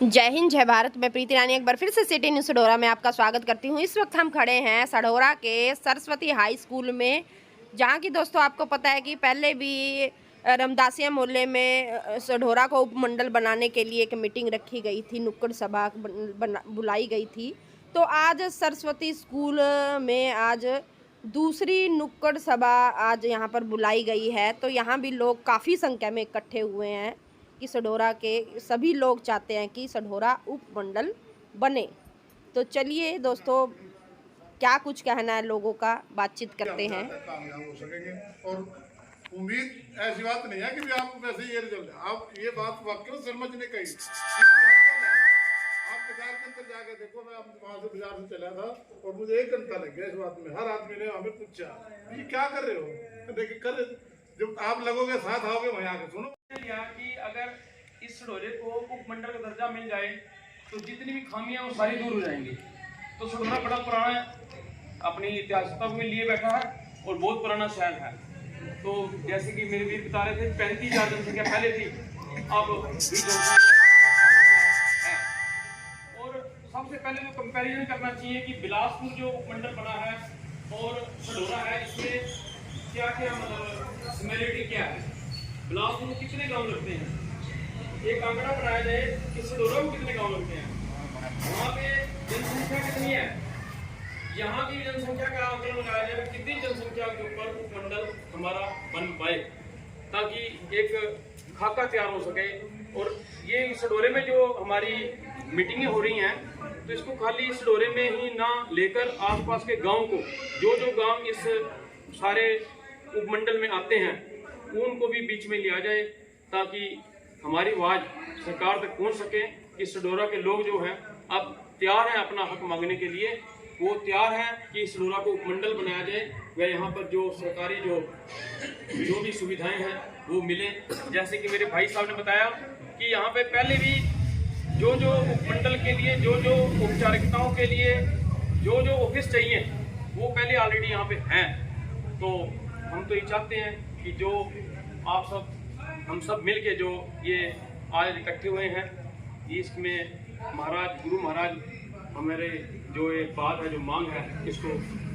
जय हिंद जय भारत। मैं प्रीति रानी एक बार फिर से सिटी न्यूज़ सढौरा में आपका स्वागत करती हूँ। इस वक्त हम खड़े हैं सढौरा के सरस्वती हाई स्कूल में, जहाँ की दोस्तों आपको पता है कि पहले भी रामदासिया मोहल्ले में सढौरा को उपमंडल बनाने के लिए एक मीटिंग रखी गई थी, नुक्कड़ सभा बुलाई गई थी। तो आज सरस्वती स्कूल में आज दूसरी नुक्कड़ सभा आज यहाँ पर बुलाई गई है। तो यहाँ भी लोग काफ़ी संख्या में इकट्ठे हुए हैं कि सढौरा के सभी लोग चाहते हैं कि सढौरा उपमंडल बने। तो चलिए दोस्तों, क्या कुछ कहना है लोगों का, बातचीत करते हैं। कामयाब हो सकेंगे और उम्मीद ऐसी बात नहीं है कि भी आप वैसे ही ये रिजल्ट है। आप ये बात वाकई समझ नहीं कही, आप बाजार के अंदर जाके देखो। मैं वहां से बाजार से चला था और मुझे 1 घंटा लग गया इस बात में। हर आदमी ने हमें पूछा ये क्या कर रहे हो, देखिए कर जब आप लगोगे साथ आओगे वहीं आके सुनो कि अगर इस सढौरे को उपमंडल का दर्जा मिल जाए तो जितनी भी खामियां वो सारी दूर हो जाएंगी। तो सढौरा बड़ा पुराना अपनी इतिहासता में लिए बैठा है और बहुत पुराना शहर है। तो जैसे कि मेरे वीर बता रहे थे, 35,000 जनसंख्या पहले थी, अब भी जनसंख्या है। और सबसे पहले जो कंपैरिजन करना चाहिए कि बिलासपुर जो उपमंडल बना है और सढौरा है, इसमें क्या क्या मतलब सिमिलरिटी क्या है। बिलासपुर में कितने गांव लगते हैं, एक आंकड़ा बनाया जाए कि सढौरा में कितने गांव लगते हैं, वहाँ पे जनसंख्या कितनी है, यहाँ की जनसंख्या का आंकलन लगाया जाए कितनी जनसंख्या के ऊपर उपमंडल हमारा बन पाए, ताकि एक खाका तैयार हो सके। और ये सढौरे में जो हमारी मीटिंगें हो रही हैं, तो इसको खाली सढौरे में ही ना लेकर आसपास के गाँव को, जो गाँव इस सारे उपमंडल में आते हैं, उनको भी बीच में लिया जाए, ताकि हमारी आवाज़ सरकार तक पहुंच सके कि सढौरा के लोग जो हैं अब तैयार हैं अपना हक मांगने के लिए। वो तैयार हैं कि सढौरा को उपमंडल बनाया जाए व यहाँ पर जो सरकारी जो भी सुविधाएं हैं वो मिलें। जैसे कि मेरे भाई साहब ने बताया कि यहाँ पे पहले भी जो उपमंडल के लिए जो औपचारिकताओं के लिए जो ऑफिस चाहिए वो पहले ऑलरेडी यहाँ पे हैं। तो हम तो ये चाहते हैं कि जो आप सब हम सब मिल के जो ये आज इकट्ठे हुए हैं, इसमें महाराज गुरु महाराज हमारे जो ये बात है, जो मांग है, इसको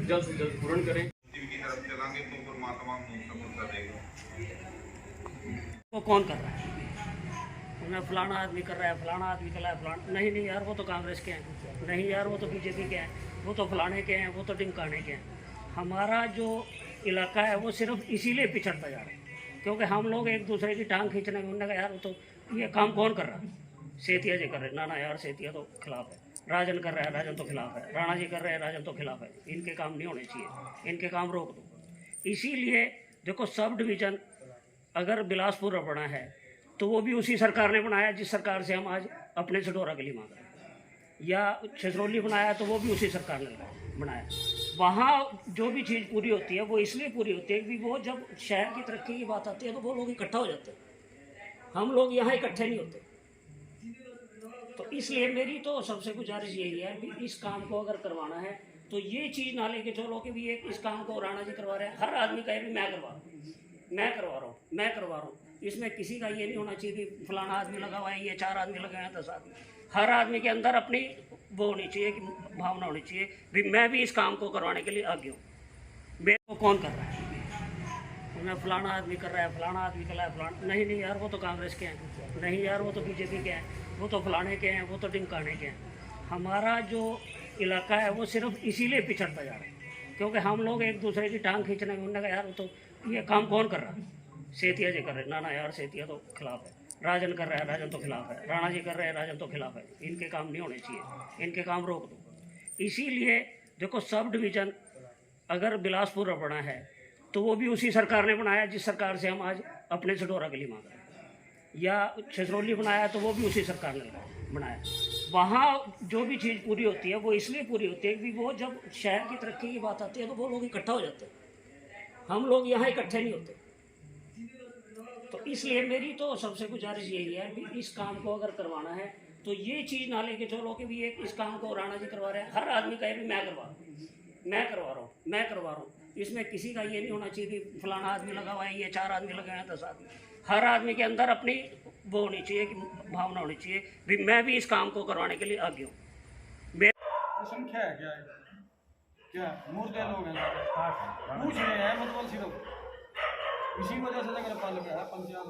जल्द से जल्द पूर्ण करें। की तरफ चलांगे तो परमात्मा सफलता देगा। वो कौन कर रहा है? मैं फलाना आदमी कर रहा है, फलाना आदमी कर रहा है, फलाना नहीं यार, वो तो कांग्रेस के हैं, नहीं यार वो तो बीजेपी के हैं, वो तो फलाने के हैं, वो तो ढिमकाने के हैं। हमारा जो इलाका है वो सिर्फ इसीलिए पिछड़ता जा रहा है क्योंकि हम लोग एक दूसरे की टांग खींचने में, उन्होंने कहा यार वो तो ये काम कौन कर रहा है, सेतिया जी कर रहे, ना यार सेतिया तो खिलाफ है, राजन कर रहा है, राजन तो खिलाफ है, राणा जी कर रहे हैं, राजन तो खिलाफ है, इनके काम नहीं होने चाहिए, इनके काम रोक दो। इसीलिए देखो, सब डिवीज़न अगर बिलासपुर बना है तो वो भी उसी सरकार ने बनाया जिस सरकार से हम आज अपने सढौरा के लिए मांग रहे हैं, या छछरौली बनाया तो वो भी उसी सरकार ने बनाया। वहाँ जो भी चीज़ पूरी होती है वो इसलिए पूरी होती है कि वो जब शहर की तरक्की की बात आती है तो वो लोग इकट्ठा हो जाते हैं, हम लोग यहाँ इकट्ठे नहीं होते। तो इसलिए मेरी तो सबसे गुजारिश यही है कि इस काम को अगर करवाना है तो ये चीज़ ना लेके चलो कि भी इस काम को राणा जी करवा रहे हैं। हर आदमी कहे भी मैं करवा रहा हूँ, मैं करवा रहा हूँ, मैं करवा रहा हूँ। इसमें किसी का ये नहीं होना चाहिए कि फलाना आदमी लगा हुआ है, ये 4 आदमी लगे हैं, 10 आदमी। हर आदमी के अंदर अपनी वो होनी चाहिए कि भावना होनी चाहिए भी मैं भी इस काम को करवाने के लिए आगे हूँ। मेरे को कौन कर रहा है? मैं फलाना आदमी कर रहा है, फलाना आदमी कर रहा है, फलाना नहीं यार, वो तो कांग्रेस के हैं, नहीं यार वो तो बीजेपी के हैं, वो तो फलाने के हैं, वो तो ढिमकाने के हैं। हमारा जो इलाका है वो सिर्फ इसीलिए पिछड़ता जा रहा है क्योंकि हम लोग एक दूसरे की टांग खींचने में, उन्होंने कहा यार वो तो ये काम कौन कर रहा है, सेतिया जी कर रहे, ना यार सेतिया तो खिलाफ है, राजन कर रहा है, राजन तो खिलाफ है, राणा जी कर रहे हैं, राजन तो खिलाफ है, इनके काम नहीं होने चाहिए, इनके काम रोक दो। इसीलिए देखो, सब डिवीज़न अगर बिलासपुर बना है तो वो भी उसी सरकार ने बनाया जिस सरकार से हम आज अपने सढौरा के लिए मांग रहे हैं, या छछरौली बनाया तो वो भी उसी सरकार ने बनाया। वहाँ जो भी चीज़ पूरी होती है वो इसलिए पूरी होती है कि वो जब शहर की तरक्की की बात आती है तो वो लोग इकट्ठा हो जाते हैं, हम लोग यहाँ इकट्ठे नहीं होते। तो इसलिए मेरी तो सबसे गुजारिश यही है कि इस काम को अगर करवाना है तो ये चीज़ ना लेके चलो कि भी इस काम को राणा जी करवा रहे हैं। हर आदमी कहे भी मैं करवा रहा हूँ, मैं करवा रहा हूँ, मैं करवा रहा हूँ। इसमें किसी का ये नहीं होना चाहिए कि फलाना आदमी लगा हुआ है, ये 4 आदमी लगे हैं, 10 आदमी। हर आदमी के अंदर अपनी वो होनी चाहिए कि भावना होनी चाहिए भी मैं भी इस काम को करवाने के लिए आगे हूँ। मैं संख्या है क्या है? क्या मुर्दे लोग हैं सारे। पूछ रहे हैं मतलब सिर्फ इसी वजह से नगर पालिका है पंचायत।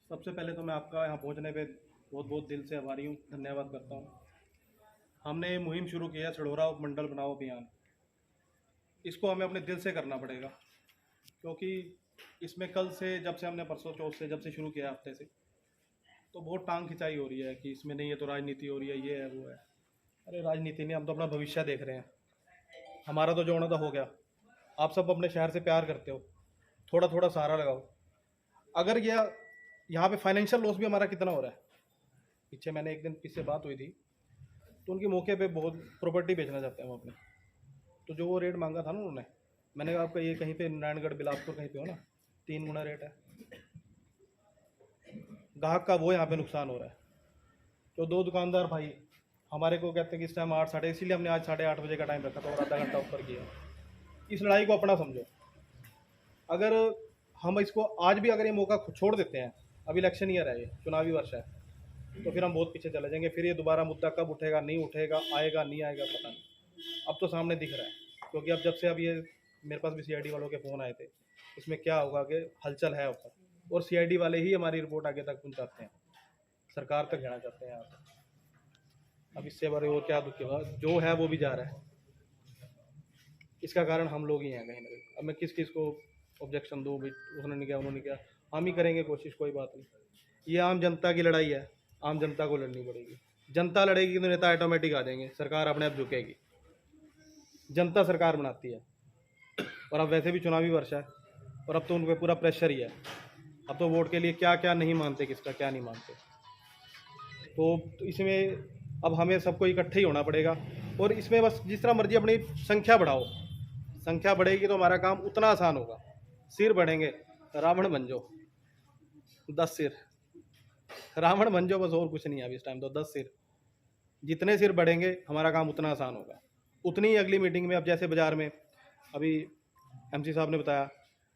सबसे पहले तो मैं आपका यहाँ पहुँचने पे बहुत बहुत दिल से आभारी हूँ, धन्यवाद करता हूँ। हमने ये मुहिम शुरू किया सढौरा उपमंडल बनाओ अभियान। इसको हमें अपने दिल से करना पड़ेगा, क्योंकि इसमें कल से जब से हमने परसों चौथ से जब से शुरू किया हफ्ते से, तो बहुत टांग खिंचाई हो रही है कि इसमें नहीं, ये तो राजनीति हो रही है, ये है वो है। अरे राजनीति नहीं, हम तो अपना भविष्य देख रहे हैं। हमारा तो जो होना था हो गया। आप सब अपने शहर से प्यार करते हो, थोड़ा थोड़ा सहारा लगाओ। अगर यह यहाँ पे फाइनेंशियल लॉस भी हमारा कितना हो रहा है। पीछे मैंने एक दिन पीछे बात हुई थी, तो उनके मौके पे बहुत प्रॉपर्टी बेचना चाहते हैं वो अपने, तो जो वो रेट मांगा था ना उन्होंने, मैंने कहा आपका ये कहीं पे नारायणगढ़ बिलासपुर कहीं पे हो ना 3 गुना रेट है। ग्राहक का वो यहाँ पे नुकसान हो रहा है। तो 2 दुकानदार भाई हमारे को कहते हैं कि इस टाइम 8 साढ़े, इसीलिए हमने आज 8:30 बजे का टाइम रखा था और आधा घंटा ऊपर किया। इस लड़ाई को अपना समझो। अगर हम इसको आज भी अगर ये मौका छोड़ देते हैं, अभी इलेक्शन ईयर है, ये चुनावी वर्ष है, तो फिर हम बहुत पीछे चले जाएंगे। फिर ये दोबारा मुद्दा कब उठेगा, नहीं उठेगा, आएगा नहीं आएगा पता नहीं। अब तो सामने दिख रहा है, क्योंकि अब जब से अब ये मेरे पास भी CID वालों के फ़ोन आए थे, इसमें क्या होगा कि हलचल है ऊपर, और CID वाले ही हमारी रिपोर्ट आगे तक पहुँचाते हैं, सरकार तक जाना चाहते हैं यहाँ। अब इससे बड़े और क्या दुख की बात, जो है वो भी जा रहा है। इसका कारण हम लोग ही हैं कहीं ना कहीं। अब मैं किस किस को ऑब्जेक्शन दूँ, भाई उसने नहीं किया, उन्होंने किया, हम ही करेंगे कोशिश, कोई बात नहीं। ये आम जनता की लड़ाई है, आम जनता को लड़नी पड़ेगी। जनता लड़ेगी तो नेता ऑटोमेटिक आ जाएंगे, सरकार अपने आप झुकेगी। जनता सरकार बनाती है, और अब वैसे भी चुनावी वर्ष है, और अब तो उन पर पूरा प्रेशर ही है। अब तो वोट के लिए क्या क्या नहीं मानते, किसका क्या नहीं मानते। तो इसमें अब हमें सबको इकट्ठे ही होना पड़ेगा, और इसमें बस जिस तरह मर्जी अपनी संख्या बढ़ाओ, संख्या बढ़ेगी तो हमारा काम उतना आसान होगा। सिर बढ़ेंगे, रावण बन जाओ, 10 सिर रावण बन जाओ, बस और कुछ नहीं है अभी इस टाइम तो। 10 सिर, जितने सिर बढ़ेंगे हमारा काम उतना आसान होगा। उतनी ही अगली मीटिंग में, अब जैसे बाज़ार में अभी MC साहब ने बताया,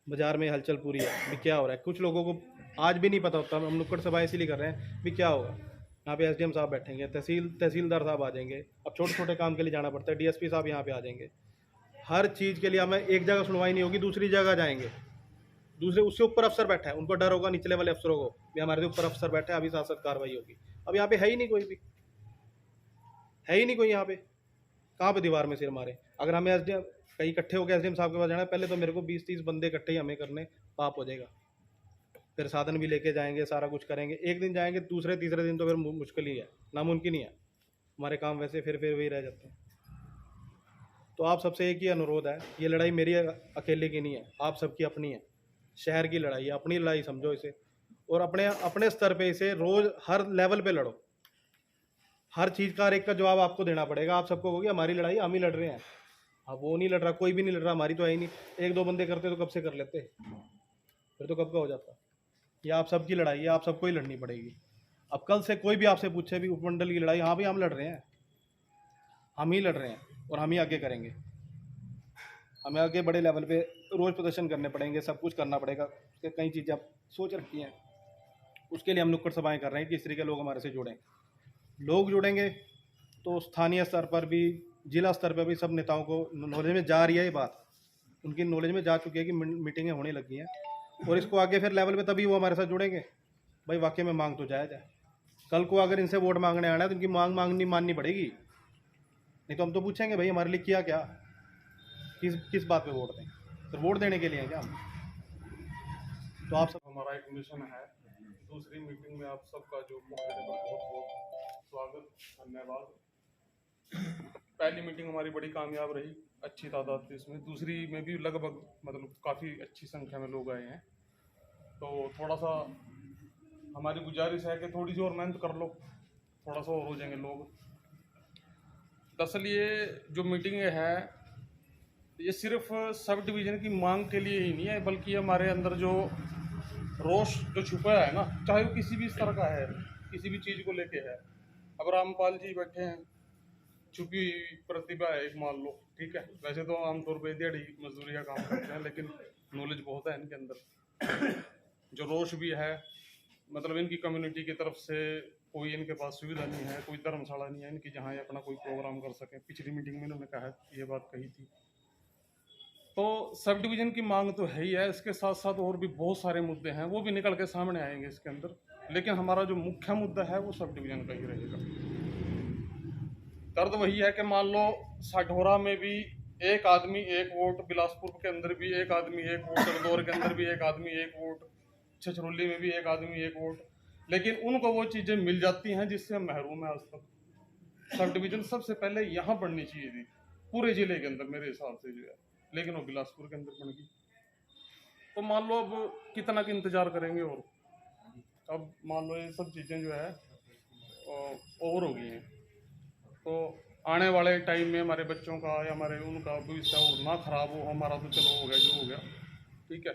बाज़ार में हलचल पूरी है, भी क्या हो रहा है, कुछ लोगों को आज भी नहीं पता होता। हम नुक्कड़ सभा इसीलिए कर रहे हैं भी क्या होगा। यहाँ पे SDM साहब बैठेंगे, तहसीलदार साहब आ जाएंगे, अब छोटे छोटे काम के लिए जाना पड़ता है, DSP साहब यहाँ पे आ जाएंगे। हर चीज़ के लिए हमें एक जगह सुनवाई नहीं होगी, दूसरी जगह जाएंगे, दूसरे उससे ऊपर अफसर बैठा है, उनको डर होगा निचले वाले अफसरों को भी हमारे ऊपर अफसर बैठे हैं, अभी साथ साथ कार्रवाई होगी। अब यहाँ पे है ही नहीं कोई भी, है ही नहीं कोई यहाँ पे, कहाँ पे दीवार में सिर मारे। अगर हमें SDM कहीं इकट्ठे होकर SDM साहब के पास जाना है, पहले तो मेरे को 20-30 बंदे इकट्ठे ही हमें करने, पाप हो जाएगा। फिर साधन भी लेके जाएंगे, सारा कुछ करेंगे, एक दिन जाएंगे, दूसरे तीसरे दिन तो फिर मुश्किल ही है, नामुमकिन ही है। हमारे काम वैसे फिर वही रह जाते हैं। तो आप सबसे एक ही अनुरोध है, ये लड़ाई मेरी अकेले की नहीं है, आप सबकी अपनी है, शहर की लड़ाई है, अपनी लड़ाई समझो इसे, और अपने अपने स्तर पे इसे रोज़ हर लेवल पे लड़ो। हर चीज़ का हर एक का जवाब आपको देना पड़ेगा। आप सबको होगी हमारी लड़ाई हम ही लड़ रहे हैं, अब वो नहीं लड़ रहा, कोई भी नहीं लड़ रहा, हमारी तो है ही नहीं। 1-2 बंदे करते तो कब से कर लेते, फिर तो कब का हो जाता। ये आप सबकी लड़ाई है, आप सबको ही लड़नी पड़ेगी। अब कल से कोई भी आपसे पूछे भी उपमंडल की लड़ाई, हाँ भाई हम लड़ रहे हैं, हम ही लड़ रहे हैं, और हम ही आगे करेंगे। हमें आगे बड़े लेवल पे रोज़ प्रदर्शन करने पड़ेंगे, सब कुछ करना पड़ेगा। उसके कई चीज़ें आप सोच रखी हैं, उसके लिए हम नुक्कड़ सभाएँ कर रहे हैं कि इस तरीके लोग हमारे से जुड़ें। लोग जुड़ेंगे तो स्थानीय स्तर पर भी, जिला स्तर पर भी सब नेताओं को नॉलेज में जा रही है ये बात, उनकी नॉलेज में जा चुकी है कि मीटिंगें होने लगी हैं, और इसको आगे फिर लेवल पे तभी वो हमारे साथ जुड़ेंगे। भाई वाकई में मांग तो जायज़ है, कल को अगर इनसे वोट मांगने आना है तो इनकी मांग माननी पड़ेगी, नहीं तो हम तो पूछेंगे भाई हमारे लिए किया क्या, किस बात पे वोट दें, फिर वोट देने के लिए हैं क्या हम। तो आप सब, हमारा एक मिशन है। दूसरी मीटिंग में आप सबका जो बहुत बहुत स्वागत, धन्यवाद। पहली मीटिंग हमारी बड़ी कामयाब रही, अच्छी तादाद थी इसमें। दूसरी में भी लगभग मतलब काफ़ी अच्छी संख्या में लोग आए हैं। तो थोड़ा सा हमारी गुजारिश है कि थोड़ी सी और मेहनत कर लो, थोड़ा सा और हो जाएंगे लोग। दरअसल ये जो मीटिंगें हैं, ये सिर्फ सब डिवीज़न की मांग के लिए ही नहीं है, बल्कि हमारे अंदर जो रोष जो छुपा है ना, चाहे वो किसी भी स्तर का है, किसी भी चीज़ को लेके है। अब रामपाल जी बैठे हैं, छुपी हुई प्रतिभा है एक, मान लो, ठीक है। वैसे तो आमतौर पर दिहाड़ी मजदूरी का काम करते हैं, लेकिन नॉलेज बहुत है इनके अंदर। जो रोष भी है, मतलब इनकी कम्युनिटी की तरफ से कोई इनके पास सुविधा नहीं है, कोई धर्मशाला नहीं है इनकी जहाँ ये अपना कोई प्रोग्राम कर सकें। पिछली मीटिंग में इन्होंने कहा ये बात कही थी। तो सब डिवीज़न की मांग तो है ही है, इसके साथ साथ और भी बहुत सारे मुद्दे हैं, वो भी निकल के सामने आएंगे इसके अंदर। लेकिन हमारा जो मुख्य मुद्दा है वो सब डिवीज़न का ही रहेगा। दर्द वही है कि मान लो साढौरा में भी एक आदमी एक वोट, बिलासपुर के अंदर भी एक आदमी एक वोट, इंदौर के अंदर भी एक आदमी एक वोट, छछरौली में भी एक आदमी एक वोट, लेकिन उनको वो चीज़ें मिल जाती हैं जिससे हम महरूम हैं आज तक। सब डिवीज़न सबसे पहले यहाँ बढ़नी चाहिए थी पूरे ज़िले के अंदर मेरे हिसाब से जो है, लेकिन वो बिलासपुर के अंदर बन गई। तो मान लो अब कितना का इंतज़ार करेंगे, और अब मान लो ये सब चीज़ें जो है ओवर हो गई हैं। तो आने वाले टाइम में हमारे बच्चों का या हमारे उनका भविष्य और ना खराब हो, हमारा तो चलो हो गया जो हो गया, ठीक है।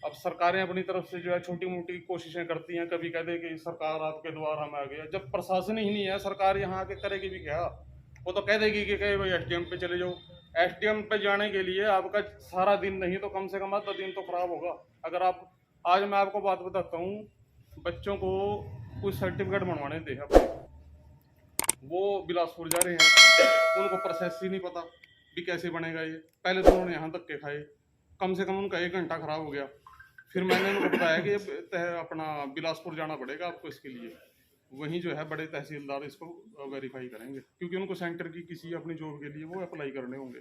अब सरकारें अपनी तरफ से जो है छोटी मोटी कोशिशें करती हैं, कभी कह दे कि सरकार आपके द्वार हम आ गया, जब प्रशासन ही नहीं है सरकार यहाँ आके करेगी भी क्या? वो तो कह देगी कि भाई एसडीएम पे चले जाओ। एसडीएम पे जाने के लिए आपका सारा दिन नहीं तो कम से कम आधा दिन तो खराब होगा। अगर आप आज मैं आपको बात बताता हूँ, बच्चों को कुछ सर्टिफिकेट बनवाने थे अपने, वो बिलासपुर जा रहे हैं, उनको प्रोसेस ही नहीं पता भी कैसे बनेगा ये। पहले तो उन्होंने यहाँ धक्के खाए, कम से कम उनका 1 घंटा खराब हो गया। फिर मैंने उनको बताया कि अपना बिलासपुर जाना पड़ेगा आपको इसके लिए, वहीं जो है बड़े तहसीलदार इसको वेरीफाई करेंगे, क्योंकि उनको सेंटर की किसी अपनी जॉब के लिए वो अप्लाई करने होंगे।